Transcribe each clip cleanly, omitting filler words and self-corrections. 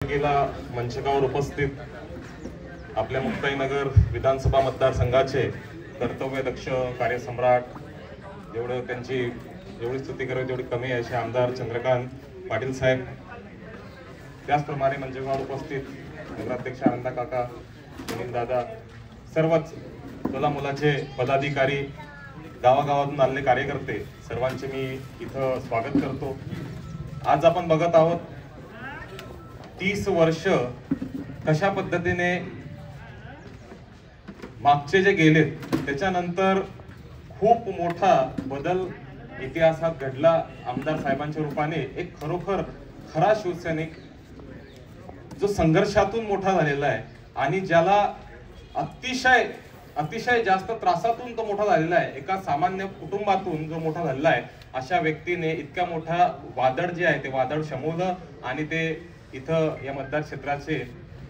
गेला मंचकावर उपस्थित आपल्या मुक्ताईनगर विधानसभा मतदारसंघाचे कर्तव्यदक्ष कार्यसम्राट, जेवढी स्तुती करावी तेवढी कमी आहे असे आमदार चंद्रकांत पाटील साहेब, त्याचप्रमाणे मंचकावर उपस्थित नगराध्यक्ष आनंदा काका, सुनील दादा, सर्वच मुलाचे पदाधिकारी, गावागावातून आलेले कार्यकर्ते, सर्वांचे मी इथं स्वागत करतो। आज आपण बघत आहोत 30 वर्ष कशा पद्धतीने मागचे जे गेले त्याच्यानंतर खूप मोठा बदल इतिहासात घडला। आमदार साहेबांच्या रूपाने एक खरोखर खरा शिवसैनिक जो संघर्षातून मोठा झालेला आहे आणि ज्याला अतिशय जास्त त्रासातून तो मोठा झालेला आहे, एका सामान्य कुटुंबातून जो मोठा झालेला आहे, अशा व्यक्तीने इतका मोठा वादळ जे आहे ते वादळ शमवलं आणि ते इथं या मतदार क्षेत्राचे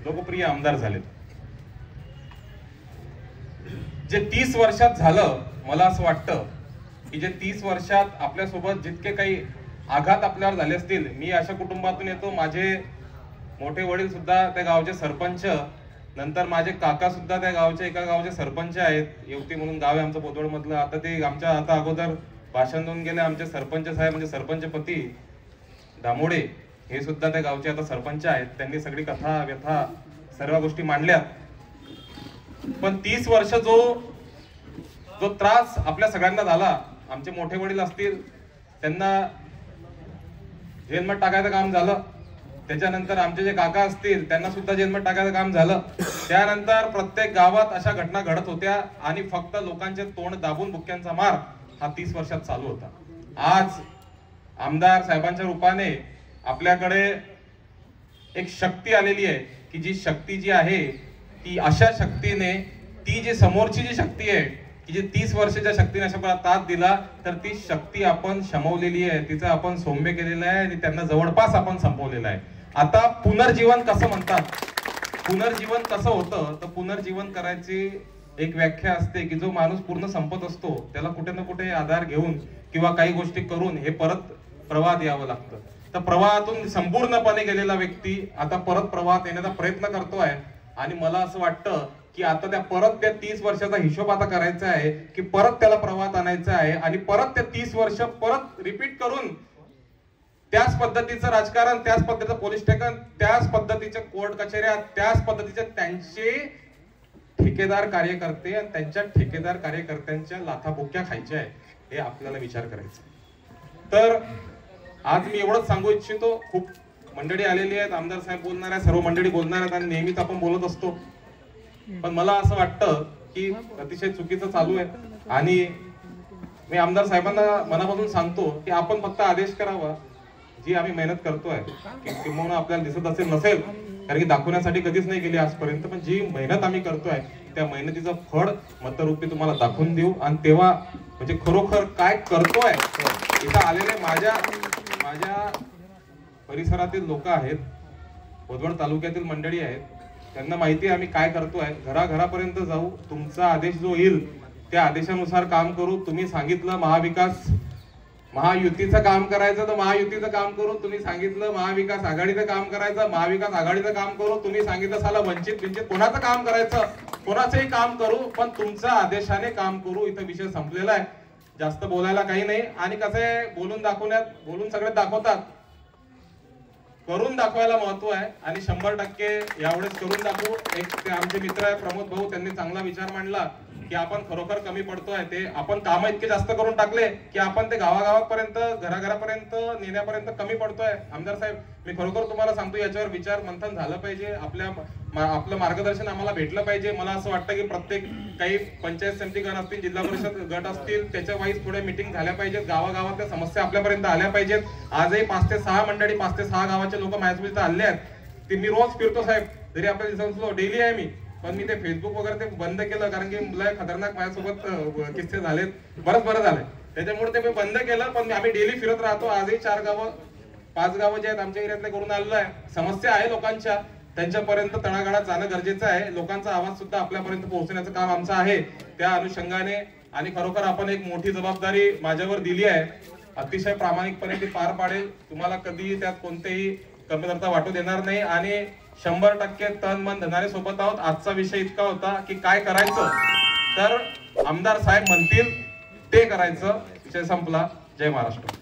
लोकप्रिय आमदार झालेत। जे 30 वर्षात झालं, मला असं वाटतं की जे 30 वर्षात आपल्यासोबत जितके काही आघात आपल्यावर झाले असतील, मी अशा कुटुंबातून येतो, माझे मोठे वडील सुद्धा त्या गावचे सरपंच, नंतर माझे काका सुद्धा त्या गावचे एका गावचे सरपंच आहेत, येवती म्हणून गाव आहे आमचं पोतवड मधलं। आता अगोदर भाषण देऊन गेले आमचे सरपंच साहेब, म्हणजे सरपंच पती दामोडे, हे सुद्धा त्या गावचे आता सरपंच आहेत। त्यांनी सगळी कथा व्यथा सर्व गोष्टी मांडल्या। पण 30 वर्ष जो त्रास आपल्या सगळ्यांना झाला, आमचे मोठे वडील असतील त्यांना जेलमध्ये टाकायचं काम झालं, त्याच्यानंतर आमचे जे काका असतील त्यांना सुद्धा जेलमध्ये टाकायचं काम झालं, त्यानंतर प्रत्येक गावात अशा घटना घडत होत्या आणि फक्त लोकांचे तोंड दाबून बुक्क्यांचा मार हा 30 वर्षात चालू होता। आज आमदार साहेबांच्या रूपाने आपल्याकडे एक शक्ती आलेली आहे की जी शक्ती जी आहे ती अशा शक्तीने, ती जी समोरची जी शक्ती आहे की जी 30 वर्षाच्या शक्तीने अशा तास दिला, तर ती शक्ती आपण शमवलेली आहे, तिचं आपण सौम्य केलेलं आहे आणि त्यांना जवळपास आपण संपवलेलं आहे। आता पुनर्जीवन कसं म्हणतात, पुनर्जीवन कसं होतं, तर पुनर्जीवन करायची एक व्याख्या असते की जो माणूस पूर्ण संपत असतो त्याला कुठे ना कुठे आधार घेऊन किंवा काही गोष्टी करून हे परत प्रवाहात यावं लागतं। तर प्रवाहातून संपूर्णपणे गेलेला व्यक्ती आता परत प्रवाहात येण्याचा प्रयत्न करतोय आणि मला असं वाटतं की आता त्या 30 वर्षाचा हिशोब आता करायचा आहे की परत त्याला प्रवाहात आणायचं आहे आणि परत त्या 30 वर्ष परत रिपीट करून त्याच पद्धतीचं राजकारण, त्याच पद्धतीचं पोलीस स्टेशन, त्याच पद्धतीच्या कोर्ट कचेऱ्या, त्याच पद्धतीचे त्यांचे ठेकेदार कार्यकर्ते आणि त्यांच्या ठेकेदार कार्यकर्त्यांच्या लाथाबुक्क्या खायच्या आहे, हे आपल्याला विचार करायचा। तर आज मी एवढंच सांगू इच्छितो, खूप मंडळी आलेली आहेत, आमदार साहेब बोलणार आहे, सर्व मंडळी बोलणार आहेत आणि नेहमीच आपण बोलत असतो, पण मला असं वाटतं की अतिशय चुकीचं चालू आहे आणि मी आमदार साहेबांना मनापासून सांगतो की आपण फक्त आदेश करावा, जी आम्ही मेहनत करतोय किंवा आपल्याला दिसत असेल नसेल, कारण की दाखवण्यासाठी कधीच नाही केली आजपर्यंत, पण जी मेहनत आम्ही करतोय त्या मेहनतीचं फळ मतरूपी तुम्हाला दाखवून देऊ आणि तेव्हा म्हणजे खरोखर काय करतोय। इथं आलेले माझ्या परिसरातील लोक आहेत, पोतवड तालुक्यातील मंडळी आहेत, त्यांना माहिती आहे आम्ही काय करतोय। घराघरापर्यंत जाऊ, तुमचा आदेश जो येईल त्या आदेशानुसार काम करू। तुम्ही सांगितलं महायुतीचं काम करायचं तर महायुतीचं काम करू, तुम्ही सांगितलं महाविकास आघाडीचं काम करायचं महाविकास आघाडीचं काम करू, तुम्ही सांगितलं साला वंचित कोणाचं काम करायचं कोणाचंही काम करू, पण तुमच्या आदेशाने काम करू। इथं विषय संपलेला आहे, जास्त बोलायला काही नाही आणि कसं आहे, बोलून सगळे दाखवतात, करून दाखवायला महत्व आहे आणि 100% यावेळेस करून दाखवू। एक ते आमचे मित्र आहे प्रमोद भाऊ, त्यांनी चांगला विचार मांडला की आपण खरोखर कमी पडतोय, ते आपण काम इतके जास्त करून टाकले की आपण ते गावागावापर्यंत घराघरापर्यंत नेण्यापर्यंत कमी पडतोय। आमदार साहेब, मी खरोखर तुम्हाला सांगतो याच्यावर विचार मंथन झालं पाहिजे, आपलं मार्गदर्शन आम्हाला भेटलं पाहिजे। मला असं वाटतं की प्रत्येक काही पंचायत समिती गण असतील, जिल्हा परिषद गट असतील, त्याच्या वाईज थोड्या मीटिंग झाल्या पाहिजेत, गावागावातल्या समस्या आपल्यापर्यंत आल्या पाहिजेत। आजही 5 ते 6 मंडळी, 5 ते 6 गावाचे लोक माझ्यासोबत आले आहेत, ते मी रोज फिरतो साहेब, जरी आपल्या दिवसांचं डेली आहे मी, पण मी ते फेसबुक वगैरे ते बंद केलं कारण की मुलं खतरनाक माझ्यासोबत किस्से झालेत, बरं झालंय, त्याच्यामुळे ते मी बंद केलं। पण आम्ही डेली फिरत राहतो, आजही 4 गावं 5 गावं जे आहेत आमच्या एरियातले करून आलेलो आहे। समस्या आहे लोकांच्या, त्यांच्यापर्यंत तळागाळात जाणं गरजेचं आहे, लोकांचा आवाज सुद्धा आपल्यापर्यंत पोहोचण्याचं काम आमचं आहे। त्या अनुषंगाने आणि खरोखर आपण एक मोठी जबाबदारी माझ्यावर दिली आहे, अतिशय प्रामाणिकपणे ती पार पाडेल। तुम्हाला कधी त्यात कोणतेही कमतरता वाटू देणार नाही आणि 100% तन मन धनाने सोबत आहोत. आजचा विषय इतका होता की काय करायचं, तर आमदार साहेब म्हणतील ते करायचं. विषय संपला. जय महाराष्ट्र.